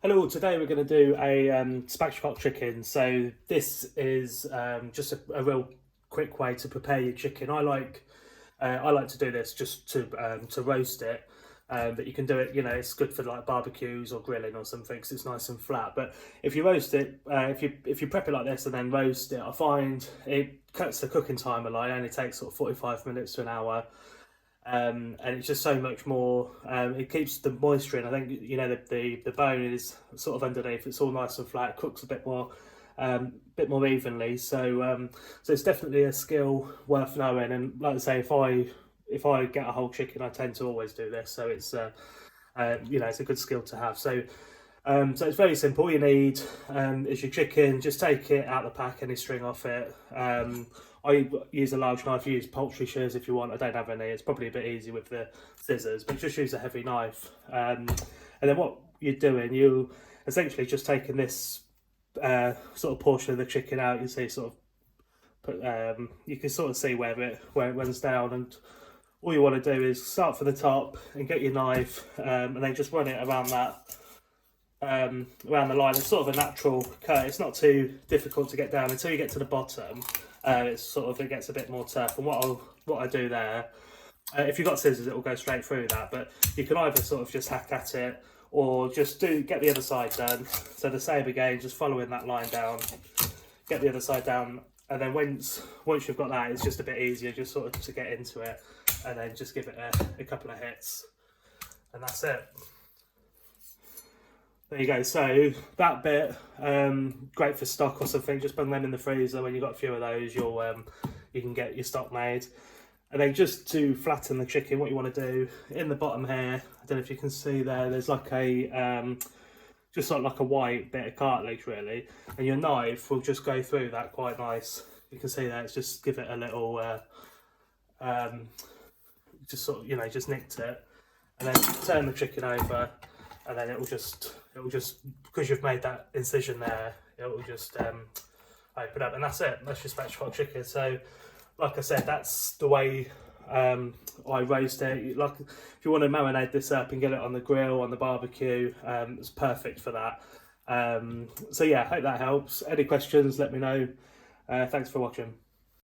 Hello, today we're going to do a spatchcock chicken. So this is just a real quick way to prepare your chicken. I like to do this just to roast it. But you can do it, it's good for like barbecues or grilling or something because it's nice and flat. But if you roast it, if you prep it like this and then roast it, I find it cuts the cooking time a lot. It only takes sort of 45 minutes to an hour. And it's just so much more. It keeps the moisture in. I think the bone is sort of underneath. It's all nice and flat. It cooks a bit more evenly. So it's definitely a skill worth knowing. And like I say, if I get a whole chicken, I tend to always do this. So it's a good skill to have. So it's very simple. All you need is your chicken. Just take it out of the pack, any string off it. I use a large knife. You use poultry shears if you want. I don't have any. It's probably a bit easy with the scissors, but just use a heavy knife. And then what you're doing, you essentially just taking this sort of portion of the chicken out. You see, sort of you can sort of see where it runs down, and all you want to do is start from the top and get your knife, and then just run it around around the line. It's sort of a natural cut. It's not too difficult to get down until you get to the bottom. It gets a bit more tough. And what I do there, if you've got scissors, it will go straight through that. But you can either sort of just hack at it or just get the other side done. So the same again, just following that line down, get the other side down, and then once you've got that, it's just a bit easier just sort of to get into it, and then just give it a couple of hits, and that's it. There you go. So that bit, great for stock or something. Just bung them in the freezer. When you've got a few of those, you can get your stock made. And then just to flatten the chicken, what you want to do in the bottom here, I don't know if you can see there. There's like a just sort of like a white bit of cartilage really, and your knife will just go through that quite nice. You can see that it's just give it a little, just sort of just nicked it, and then turn the chicken over. And then it will just because you've made that incision there, it will just open up, and that's it. That's your spatchcock chicken. So, like I said, that's the way I roast it. Like if you want to marinate this up and get it on the grill, on the barbecue, it's perfect for that. So yeah, I hope that helps. Any questions? Let me know. Thanks for watching.